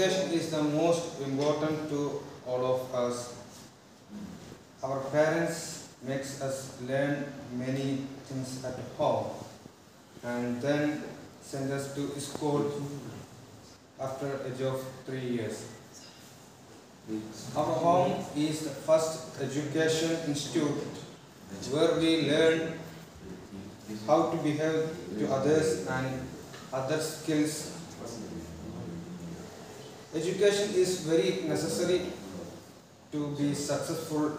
Education is the most important to all of us. Our parents makes us learn many things at home and then send us to school after age of 3 years. Our home is the first education institute where we learn how to behave to others and other skills. Education is very necessary to be successful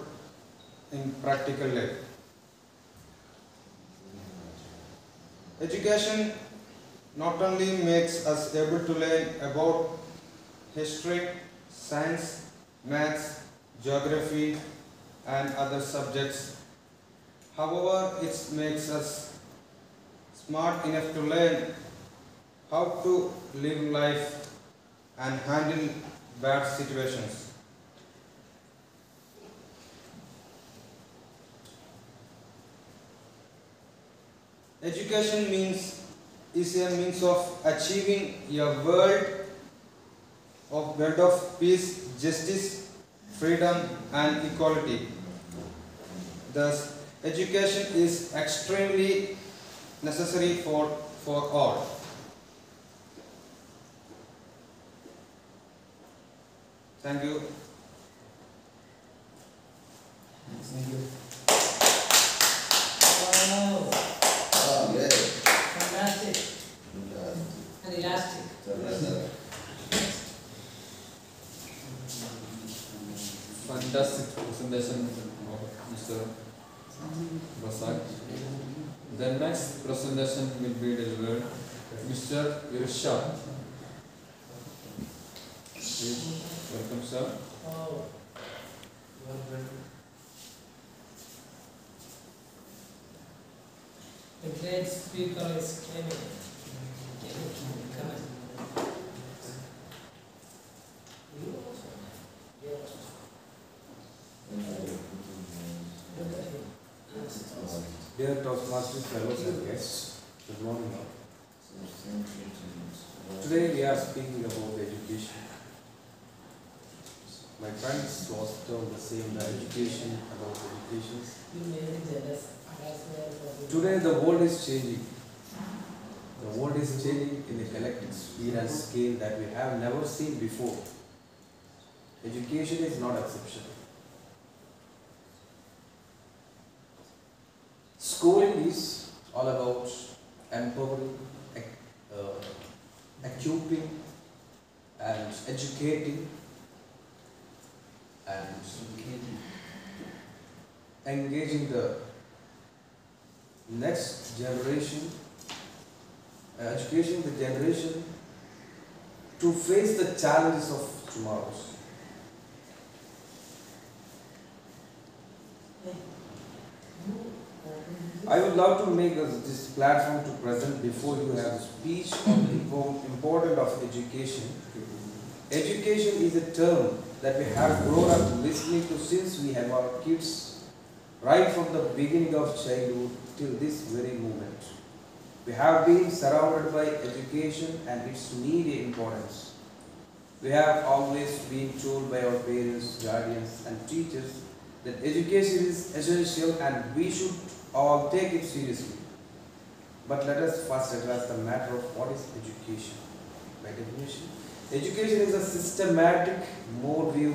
in practical life. Education not only makes us able to learn about history, science, maths, geography and other subjects. However, it makes us smart enough to learn how to live life and handle bad situations. Education is a means of achieving a world of peace, justice, freedom and equality. Thus, education is extremely necessary for all. Thank you. Thank you. Wow. Oh, yeah. Fantastic. And elastic. Fantastic presentation of Mr. Prasad. The next presentation will be delivered Mr. Irshad. Please welcome, sir. Oh. The great speaker is Kevin. Come on. Dear Talkmasters fellows and guests, good morning all. Today we are speaking about education. My friends was told the same, the education, about education. You made it jealous. Today the world is changing. The world is changing in a collective speed and scale that we have never seen before. Education is not exception. Schooling is all about empowering, equipping and educating and engaging the next generation, educating the generation to face the challenges of tomorrow. I would love to make this platform to present before you have a speech on the importance of education. Education is a term that we have grown up listening to since we have our kids, right from the beginning of childhood till this very moment. We have been surrounded by education and its needy importance. We have always been told by our parents, guardians and teachers that education is essential and we should all take it seriously. But let us first address the matter of what is education. By definition, education is a systematic mode view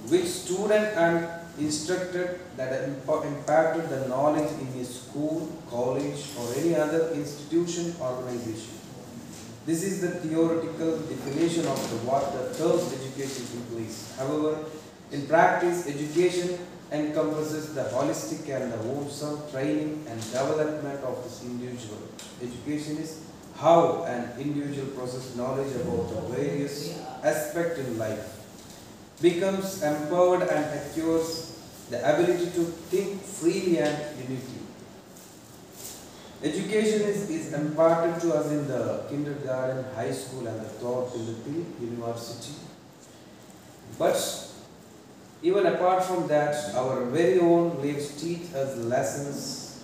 which student and instructor that impacted the knowledge in a school, college or any other institution or organization. This is the theoretical definition of what the term education implies. However, in practice, education encompasses the holistic and the wholesome training and development of this individual. Education is how an individual processes knowledge about the various aspects in life, becomes empowered and acquires the ability to think freely and uniquely. Education is imparted to us in the kindergarten, high school and the third in the university. But even apart from that, our very own lives teach us lessons.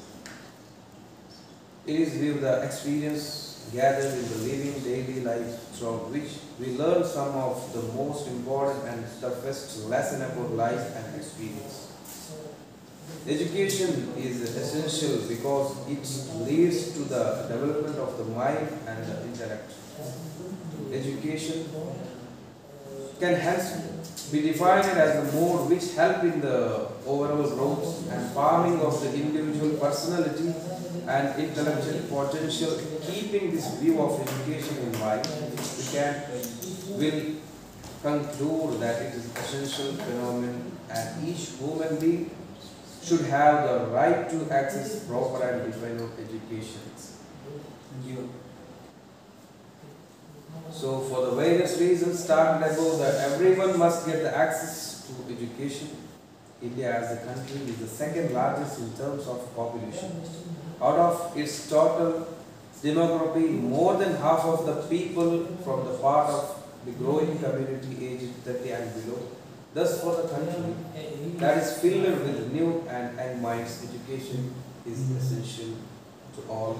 It is with the experience gathered in the living daily life throughout which we learn some of the most important and toughest lesson about life and experience. Education is essential because it leads to the development of the mind and the intellect. Education can hence be defined as the mode which help in the overall growth and farming of the individual personality and intellectual potential. Keeping this view of education in mind, will conclude that it is an essential phenomenon and each human being should have the right to access proper and defined education. So for the various reasons started above, that everyone must get the access to education. India as a country is the second largest in terms of population. Out of its total demography, more than half of the people from the part of the growing community aged 30 and below. Thus for the country that is filled with new and young minds, education is essential to all.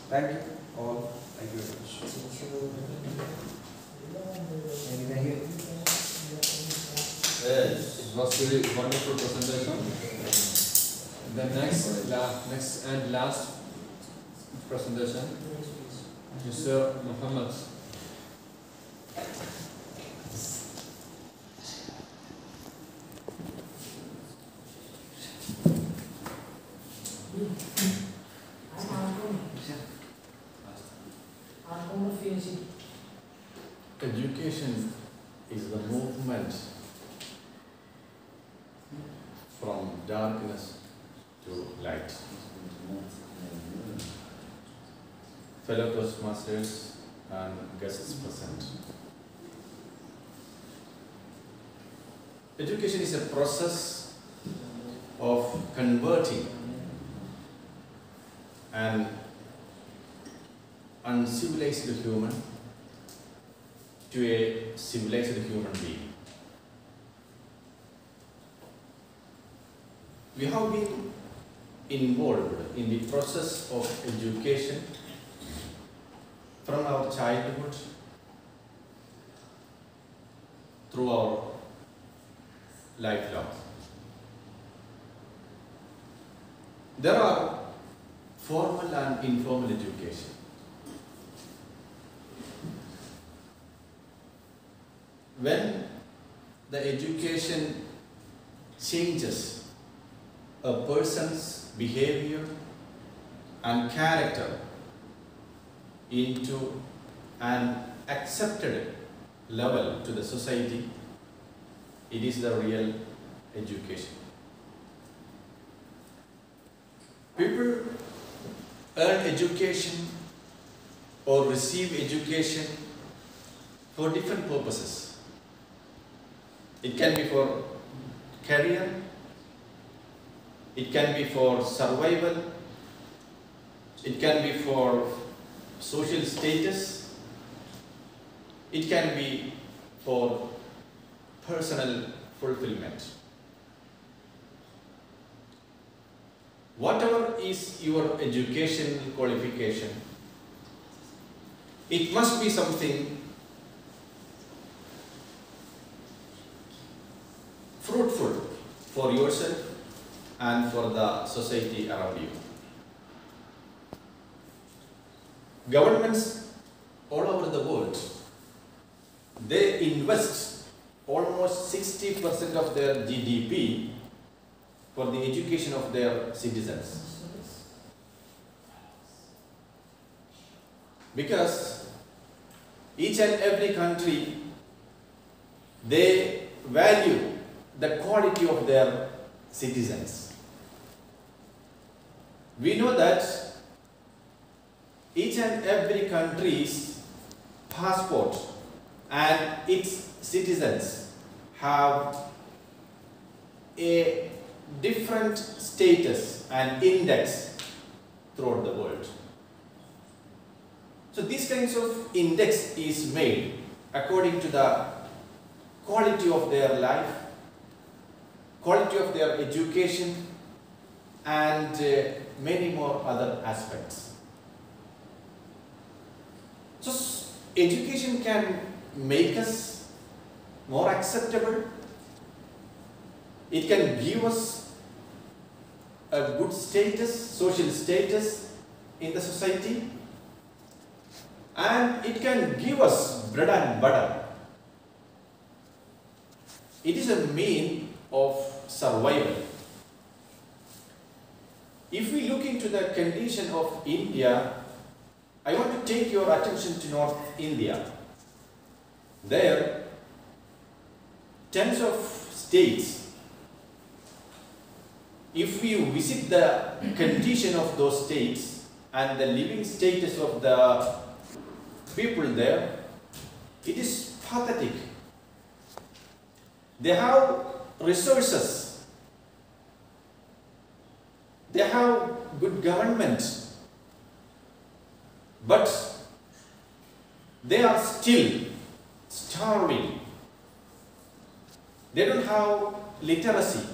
Thank you all. Thank you very much. It was really wonderful presentation. The next and last presentation, Mr. Muhammad. Education is the movement from darkness to light. Fellow Talkmasters and guests present. Education is a process of converting an uncivilized human to a civilized human being. We have been involved in the process of education from our childhood through our lifelong. There are formal and informal education. When the education changes a person's behavior and character into an accepted level to the society, it is the real education. People earn education or receive education for different purposes. It can be for career, it can be for survival, it can be for social status, it can be for personal fulfillment. Whatever is your educational qualification, it must be something fruitful for yourself and for the society around you. Governments all over the world, they invest almost 60% of their GDP for the education of their citizens. Because each and every country, they value the quality of their citizens. We know that each and every country's passport and its citizens have a different status and index throughout the world. So these kinds of index is made according to the quality of their life, quality of their education, and many more other aspects. So education can make us more acceptable. It can give us a good status, social status in the society, and it can give us bread and butter. It is a mean of survival. If we look into the condition of India, I want to take your attention to North India. There, tens of states. If we visit the condition of those states and the living status of the people there, it is pathetic. They have resources, they have good government, but they are still starving. They don't have literacy.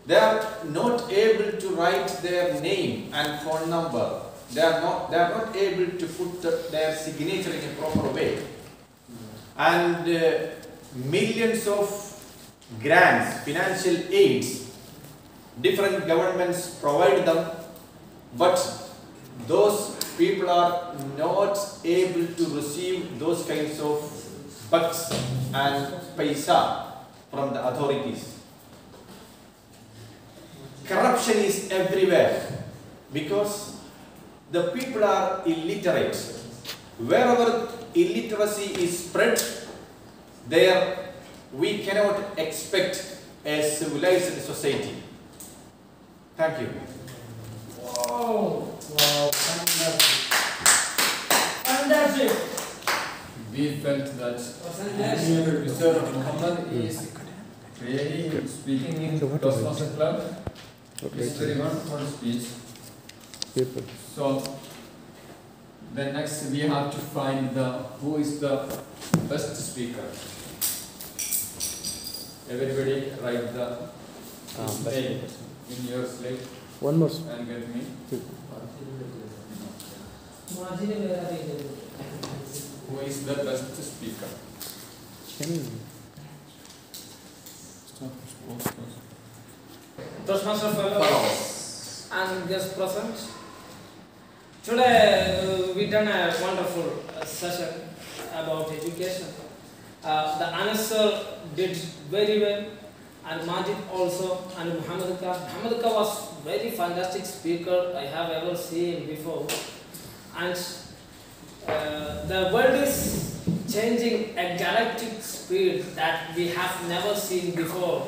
They are not able to write their name and phone number. They are not able to put their signature in a proper way. And millions of grants, financial aids, different governments provide them, but those people are not able to receive those kinds of bucks and paisa from the authorities. Corruption is everywhere because the people are illiterate. Wherever illiteracy is spread, there we cannot expect a civilized society. Thank you. Wow. Wow. Fantastic. We felt that Fantastic. Mr. Muhammad is really speaking in Talkmasters Club. It's very wonderful speech. So then next we have to find who is the best speaker. Everybody write the name in your slate. One more. And get me. Who is the best speaker? Talkmasters fellows and guests present. Today we done a wonderful session about education. The answer did very well, and Majid also, and Muhammad Ka. Muhammad Ka was very fantastic speaker I have ever seen before. And the world is changing at galactic speed that we have never seen before.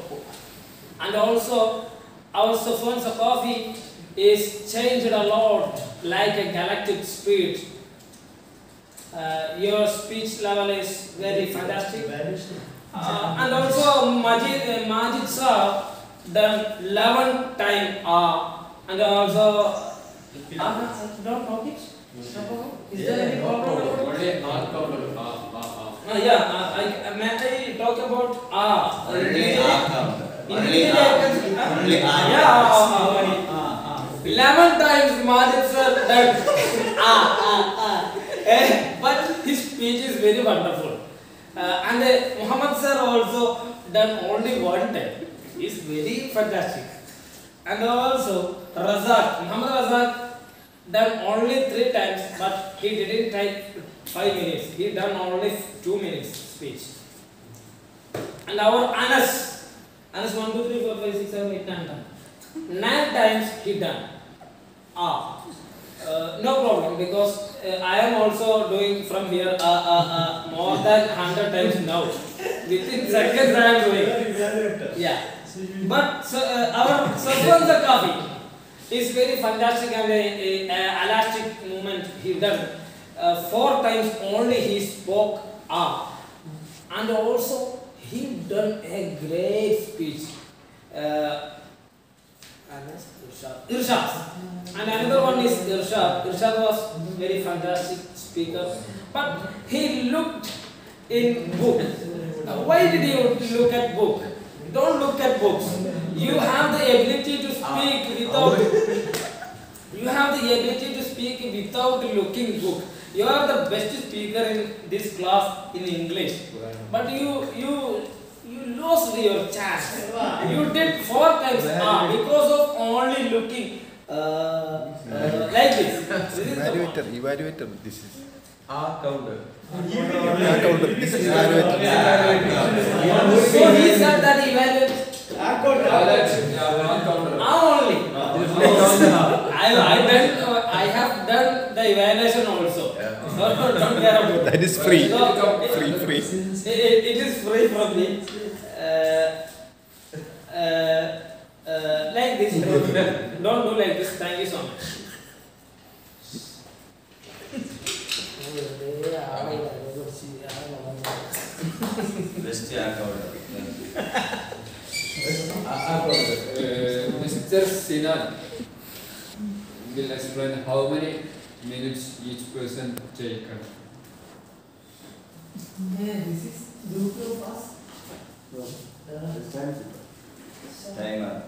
And also, our Safwan Saqafi is changed a lot like a galactic speed. Your speech level is very fantastic. And also, Majid sir done 11 time and also don't know it. Is there any problem? Only May I talk about Only Only 11 times Majid sir done but his speech is very wonderful. And Muhammad sir also done only one time. It's very fantastic. And also Razak, Muhammad Razak done only 3 times, but he didn't take 5 minutes. He done only 2 minutes speech. And our Anas 1, 2, 3, 4, 5, 6, 7, 8, 9 times. 9 times he done. No problem, because I am also doing from here more than 100 times now. Within seconds I am doing. Yeah. But our Safwan Saqafi is very fantastic and a elastic movement he done. 4 times only he spoke and also he done a great speech. Irshad. And another one is Irshad. Irshad was very fantastic speaker, but he looked in book. Why did you look at book? Don't look at books. You have the ability to speak without. You have the ability to speak without looking book. You are the best speaker in this class in English, but you lost your chance. You did 4 times because of only looking like this. This is the Evaluator, this is. counter. This is evaluator. So he said that evaluate. Only. I have done the evaluation also. So don't care about it. That is free. So, Free. it is free from me. Like this. Don't do like this. Thank you so much. Mr. Sinan will explain how many minutes each person taken. This is group of us. Timer.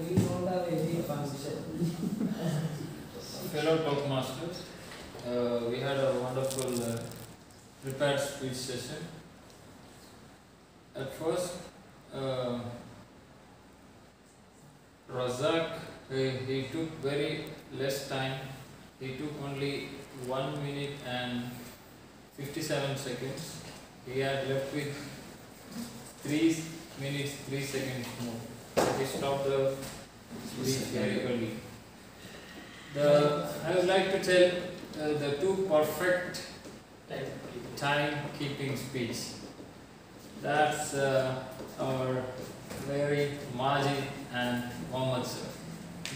We don't have any function. Fellow Talkmasters, we had a wonderful prepared speech session. At first, Razak, he took very less time. He took only 1 minute and 57 seconds. He had left with 3 minutes, 3 seconds more. He stopped the speech very early. I would like to tell the 2 perfect time-keeping speech. That's our very Majid and Mohammed sir.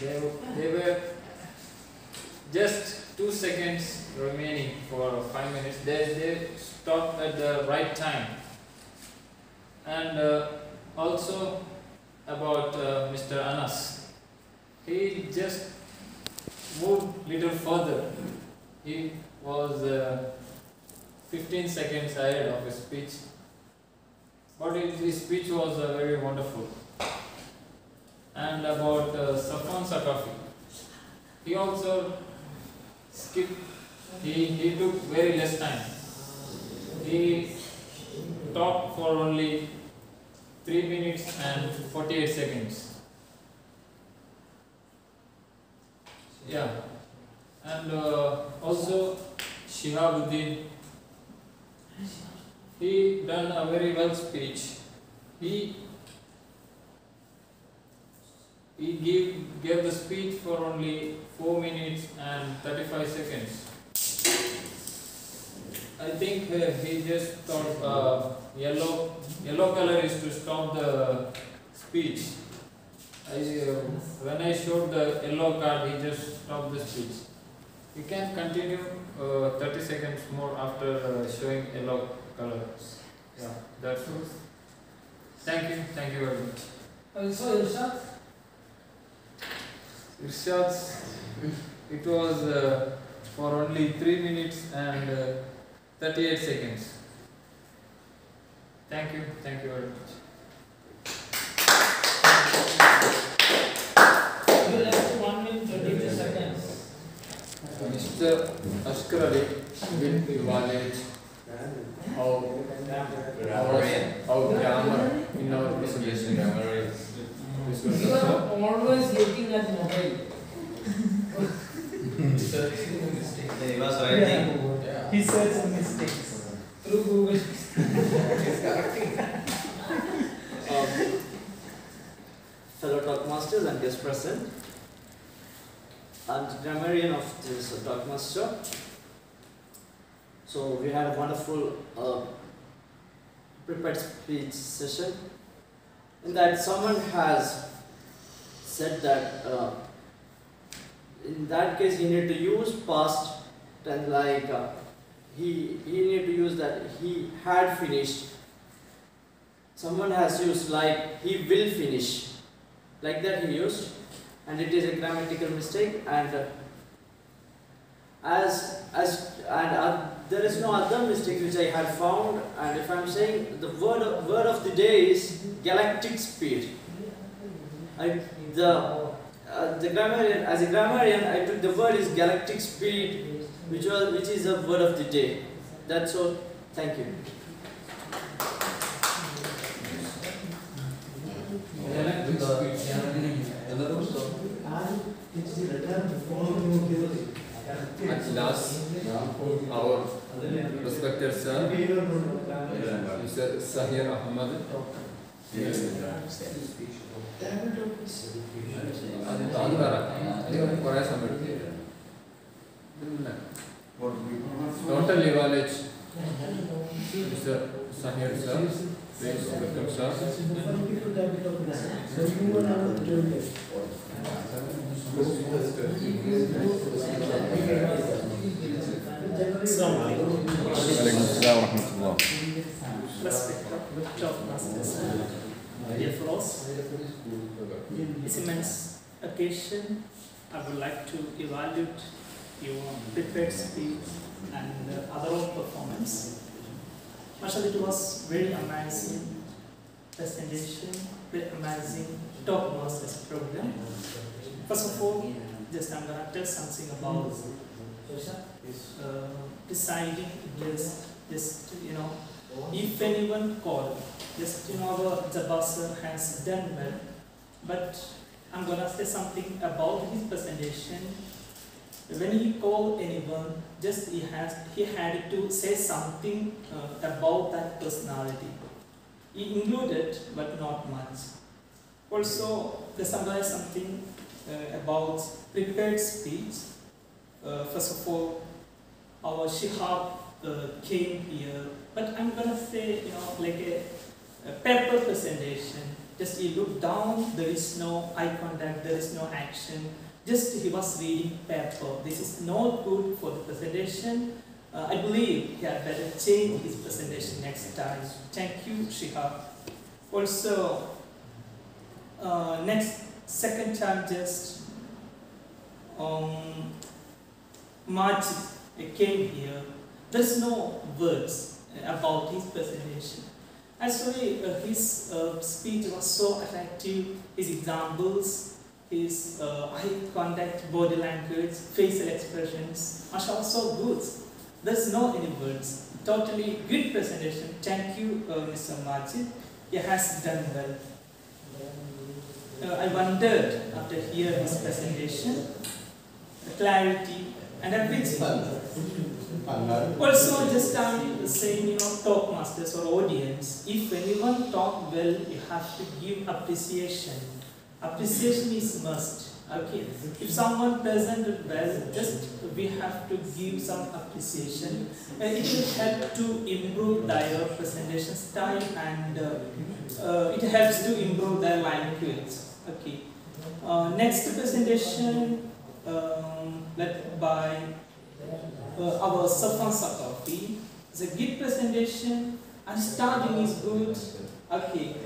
They were just 2 seconds remaining for 5 minutes. They stopped at the right time. And also about Mr. Anas. He just moved little further. He was 15 seconds ahead of his speech. But his speech was very wonderful. And about Safwan Sakafi, he also skipped. He took very less time. He talked for only 3 minutes and 48 seconds. Yeah, and also Shihabuddin, he done a very well speech. He gave the speech for only 4 minutes and 35 seconds. I think he just thought yellow color is to stop the speech. When I showed the yellow card, he just stopped the speech. You can continue 30 seconds more after showing yellow colors. Yeah, that's all. Thank you very much. So Irshad? Irshad's, it was for only 3 minutes and 38 seconds. Thank you very much. You left 1 minute 32 seconds. Mr. Ashkar Ali will evaluate our grammar in our presentation. You are always looking at mobile. He was writing. He said some mistakes through Google. Fellow Talkmasters and guests present, I'm the grammarian of this Talkmaster. So we had a wonderful prepared speech session. In that someone has said that in that case he need to use past tense, like he need to use that he had finished. Someone has used like he will finish, like that he used, and it is a grammatical mistake. And there is no other mistake which I had found. And if I am saying the word of the day is galactic speed, as a grammarian, I took the word is galactic speed, which is the word of the day. That's all. Thank you. At last, our respected sir, Mr. Sahir Ahmad, total leverage, Mr. Sahir sir, please welcome sir. Respected Talkmasters, dear fellows, this immense occasion, I would like to evaluate your prepared speech and other performance. Marshall, it was very amazing presentation, very amazing Talkmasters program. First of all, just I'm gonna tell something about deciding just if anyone called, just our Jabasar has done well, but I'm gonna say something about his presentation. When he called anyone, just he had to say something about that personality. He included, but not much. Also, to summarize something about prepared speech. First of all, our Shihab came here, but I'm gonna say, like a paper presentation. Just he looked down, there is no eye contact, there is no action. Just he was reading paper. This is not good for the presentation. I believe he had better change his presentation next time. Thank you, Shihab. Also, second time, just Majid came here. There's no words about his presentation. Actually, his speech was so attractive. His examples, his eye contact, body language, facial expressions, are so good. There's no any words. Totally good presentation. Thank you, Mr. Majid. He has done well. I wondered after hearing his presentation, the clarity and everything. Also, just I'm saying, Talkmasters or audience, if anyone talk well, you have to give appreciation. Appreciation is must. Okay. If someone presented well, just we have to give some appreciation. It will help to improve their presentation style and it helps to improve their language. Okay. Next presentation led by our Safan Sakafi. It's a good presentation and starting is good. Okay.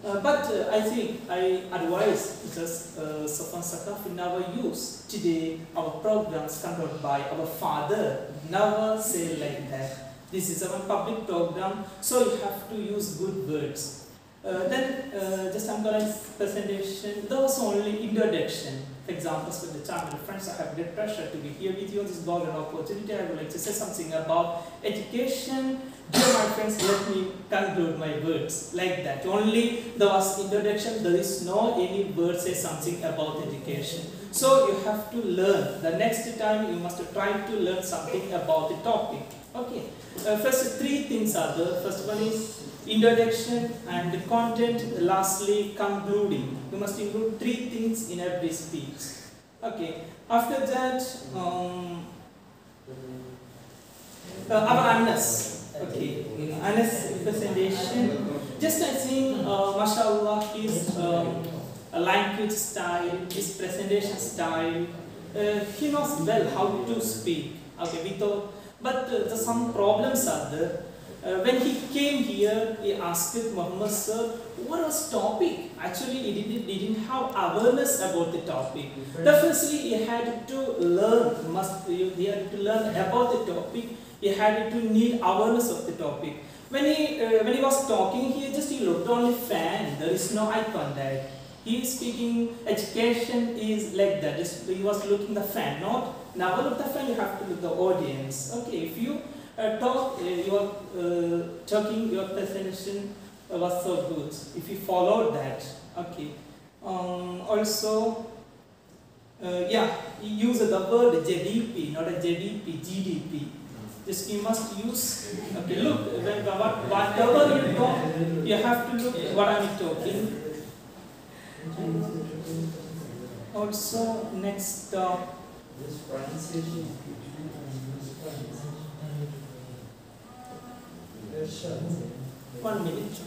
But I think I advise just Safan Sakafi never use today our programs controlled by our father. Never say like that. This is our public program, so you have to use good words. Then just Angara's presentation, there was only introduction. For example, for the channel friends, I have great pleasure to be here with you on this golden opportunity. I would like to say something about education. Dear my friends, let me conclude my words like that. Only there was introduction, there is no any word say something about education. So you have to learn. The next time you must try to learn something about the topic. Okay. First three things are there. First one is introduction and the content, lastly concluding. You must include three things in every speech. Okay. After that, our Anas. Okay. Anas presentation. Just I think, mashallah, his language style, his presentation style, he knows well how to speak. Okay, but some problems are there. When he came here, he asked Muhammad sir, what was topic? Actually, he didn't have awareness about the topic. Firstly, he had to learn. He had to learn about the topic. He had to need awareness of the topic. When he was talking here, he looked only fan. There is no eye contact. He is speaking, education is like that. He was looking the fan, not never look the fan, you have to look the audience. Okay, if you talk, talking, your presentation was so good. If you followed that, okay. Also, yeah, you use the word GDP, not a GDP, GDP. Just you must use, okay, look, whatever you talk, you have to look what I'm talking. Also, next, one minute.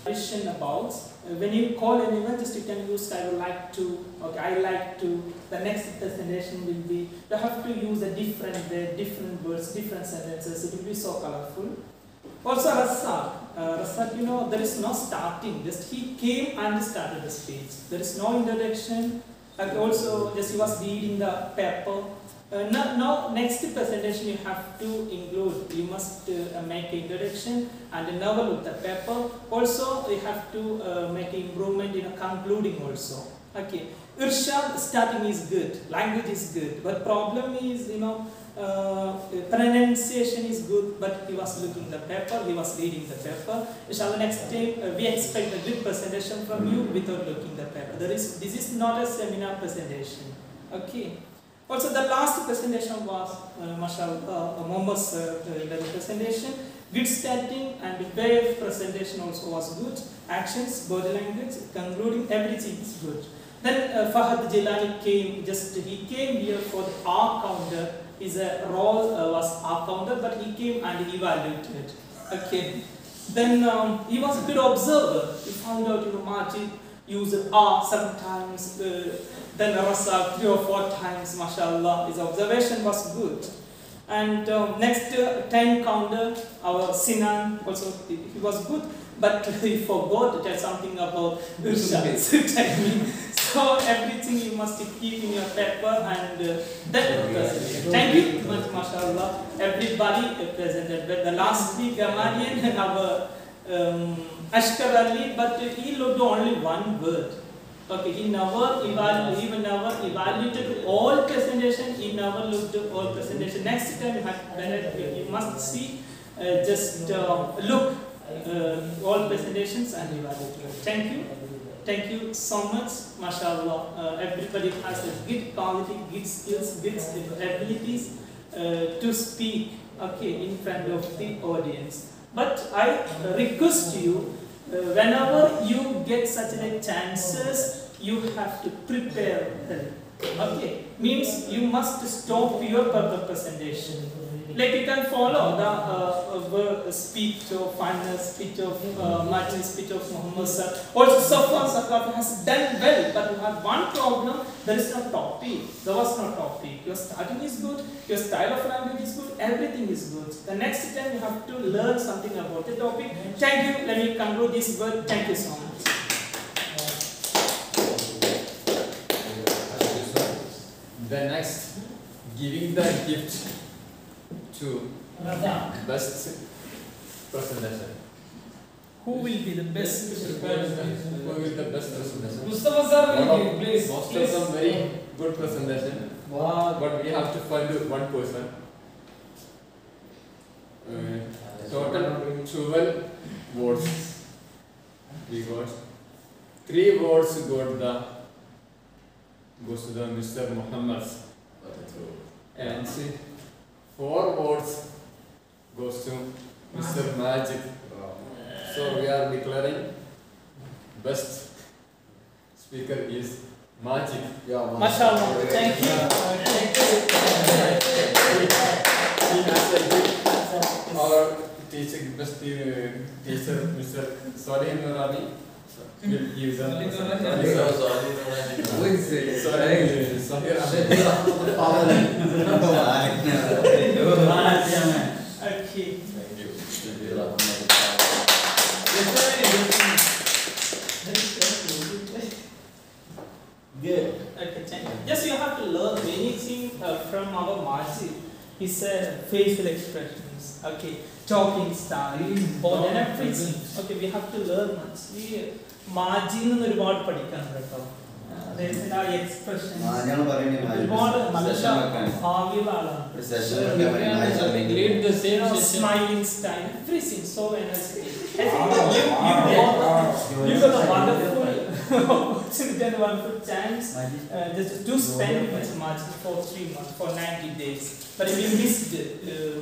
Question about when you call anyone, just you can use I would like to, okay, I like to. The next presentation will be, you have to use a different words, different sentences. It will be so colorful. Also, Rasak, you know, there is no starting. Just he came and started the speech. There is no introduction. And also, just he was reading the paper. Now, next presentation you have to include. You must make an introduction and never look the paper. Also, you have to make an improvement in concluding also. Okay. Irshad starting is good, language is good, but problem is, you know, pronunciation is good, but he was looking the paper, he was reading the paper. Inshallah, next time we expect a good presentation from you without looking the paper. This is not a seminar presentation. Okay. Also, the last presentation was, mashallah, Mohammad's presentation. Good starting and way of presentation also was good. Actions, body language, concluding, everything is good. Then Fahad Jilani came, he came here for the R counter. His role was R counter, but he came and evaluated. Okay. Then he was a good observer. He found out, you know, Majid used R sometimes, then Rasa 3 or 4 times, mashallah. His observation was good. And next time counter, our Sinan also, he was good, but he forgot to tell something about Irshad's timing. So everything you must keep in your paper and that. Thank you much, mashallah. Everybody presented. But the last week, Gamadian and our Ashkar Ali, but he looked only one word. Okay, he never evaluated all presentation. He never looked at all presentation. Next time you must see, just look all presentations and evaluate. Thank you. Thank you so much, mashallah. Everybody has a good quality, good skills, good abilities to speak, okay, in front of the audience. But I request you, whenever you get such like chances, you have to prepare well. Okay, means you must stop your presentation. Like you can follow the speech of finance, speech of Majid, speech of Muhammad sir. Also, Safwan Saqafi has done well, but you have one problem, there is no topic. There was no topic. Your starting is good, your style of language is good, everything is good. The next time you have to learn something about the topic. Thank you. Let me conclude this word. Thank you so much. The next, giving the gift to best presentation. Who will be the best? Who will be the best presentation? Mustafa sir will give, please. Most of them very good presentation. Wow. But we have to find one person. Total 12 votes. We got 3 votes goes to the Mr. Muhammad. And 4 votes goes to Mr. Majid. So we are declaring best speaker is Majid. Mashallah. Thank you. He has a good, our teacher, best teacher, Mr. Salih Nurani, will give them. Okay. Good. Okay, thank you. Yes, you have to learn many things from our Majid. his facial expressions, okay, talking style, body and everything. Okay, we have to learn much. We margin and reward പഠിക്കാൻ കേട്ടോ. അദ്ദേഹത്തിന്റെ ആ expressions. ഒരുപാട് നല്ല ഭാവിയുള്ള ആളാണ്. Lead the same session. Smiling style, everything so energetic. I think you got a wonderful opportunity and a wonderful chance just to spend with Majid for 3 months, for 90 days. But if you missed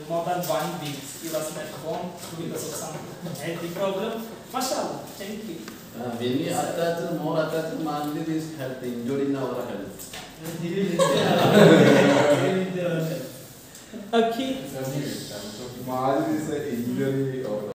more than 1 week, he was not home because of some healthy problem. Mashallah, thank you. When we attach more attached, Majid is health, injured in our health. Okay. Majid is an injury or